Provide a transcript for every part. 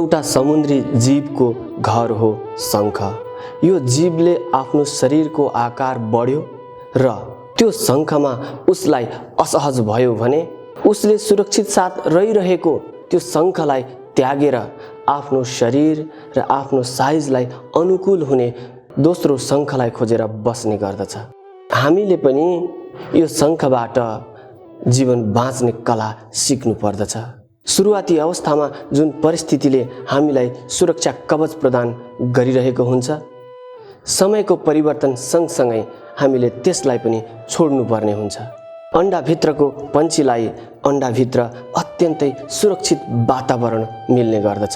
एउटा समुद्री जीवको घर हो शङ्ख। यो जीवले आफ्नो शरीरको आकार बढ्यो र त्यो शङ्खमा उसलाई असहज भयो भने उसले सुरक्षित साथ रहिरहेको त्यो शङ्खलाई त्यागेर आफ्नो शरीर र आफ्नो साइजलाई अनुकूल हुने दोस्रो शङ्खलाई खोजेर बस्ने गर्दछ। हामीले पनि यो शङ्खबाट जीवन बाँच्ने कला सिक्नु पर्दछ। सुरुवाती अवस्थामा जुन परिस्थितिले हामीलाई सुरक्षा कवच प्रदान गरिरहेको हुन्छ, समयको परिवर्तन सँगसँगै हामीले त्यसलाई पनि छोड्नुपर्ने हुन्छ। अन्डाभित्रको पन्छीलाई अन्डाभित्र अत्यन्तै सुरक्षित वातावरण मिल्ने गर्दछ।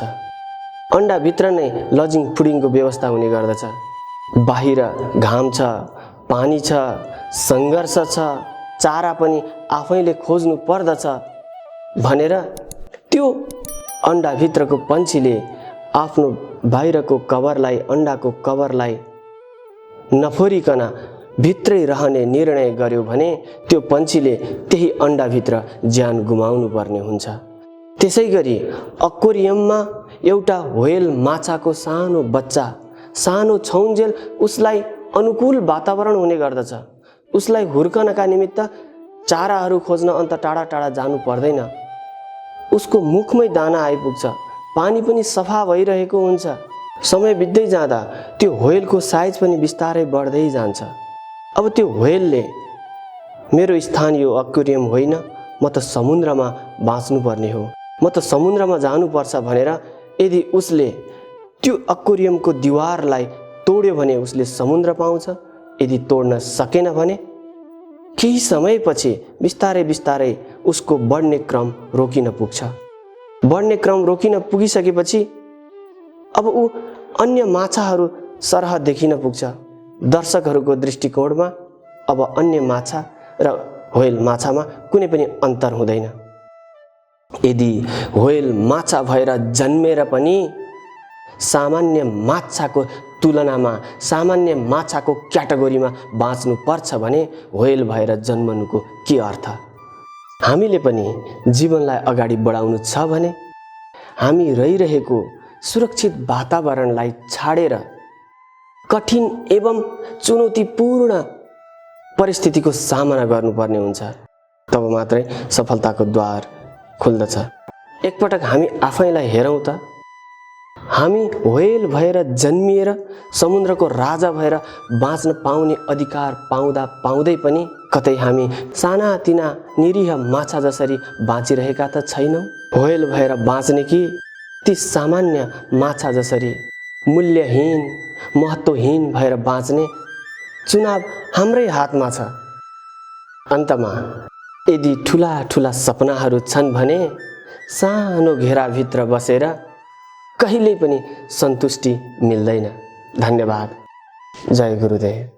अन्डाभित्र नै लजिङ फुडिङको व्यवस्था हुने गर्दछ। बाहिर घाम छ, पानी छ, सङ्घर्ष छ, चारा पनि आफैले खोज्नु पर्दछ भनेर त्यो अन्डाभित्रको पन्छीले आफ्नो बाहिरको कभरलाई, अन्डाको कभरलाई नफोरिकन भित्रै रहने निर्णय गर्यो भने त्यो पन्छीले त्यही अन्डाभित्र ज्यान गुमाउनु पर्ने हुन्छ। त्यसैगरी एक्वेरियममा एउटा व्हेल माछाको सानो बच्चा, सानो छौन्जेल उसलाई अनुकूल वातावरण हुने गर्दछ। उसलाई हुर्कनका निमित्त चाराहरू खोज्न अन्त टाढा टाढा जानु पर्दैन। उसको मुखमै दाना आइपुग्छ, पानी पनि सफा भइरहेको हुन्छ। समय बित्दै जाँदा त्यो व्हेलको साइज पनि बिस्तारै बढ्दै जान्छ। अब त्यो व्हेलले मेरो स्थान यो एक्वेरियम होइन, म त समुद्रमा बाँच्नुपर्ने हो, म त समुद्रमा जानुपर्छ भनेर यदि उसले त्यो एक्वेरियमको दिवारलाई तोड्यो भने उसले समुद्र पाउँछ। यदि तोड्न सकेन भने केही समयपछि बिस्तारै बिस्तारै उसको बढ्ने क्रम रोकिन पुग्छ। बढ्ने क्रम रोकिन पुगिसकेपछि अब ऊ अन्य माछाहरू सरह देखिन पुग्छ। दर्शकहरूको दृष्टिकोणमा अब अन्य माछा र व्हेल माछामा कुनै पनि अन्तर हुँदैन। यदि व्हेल माछा भएर जन्मेर पनि सामान्य माछाको तुलनामा, सामान्य माछाको क्याटेगोरीमा बाँच्नु पर्छ भने व्हेल भएर जन्मनुको के अर्थ? हामीले पनि जीवनलाई अगाडि बढाउनु छ भने हामी रहिरहेको सुरक्षित वातावरणलाई छाडेर कठिन एवं चुनौतीपूर्ण परिस्थितिको सामना गर्नुपर्ने हुन्छ। तब मात्रै सफलताको द्वार खुल्दछ। एकपटक हामी आफैलाई हेरौँ त, हामी व्हेल भएर जन्मिएर समुद्रको राजा भएर बाँच्न पाउने अधिकार पाउँदा पाउँदै पनि कतै हामी सानातिना निरीह माछा जसरी बाँचिरहेका त छैनौँ। व्हेल भएर बाँच्ने कि ती सामान्य माछा जसरी मूल्यहीन, महत्त्वहीन भएर बाँच्ने, चुनाव हाम्रै हातमा छ। अन्तमा यदि ठुला ठुला सपनाहरू छन् भने सानो घेराभित्र बसेर कहिल्यै पनि सन्तुष्टि मिल्दैन। धन्यवाद। जय गुरुदेव।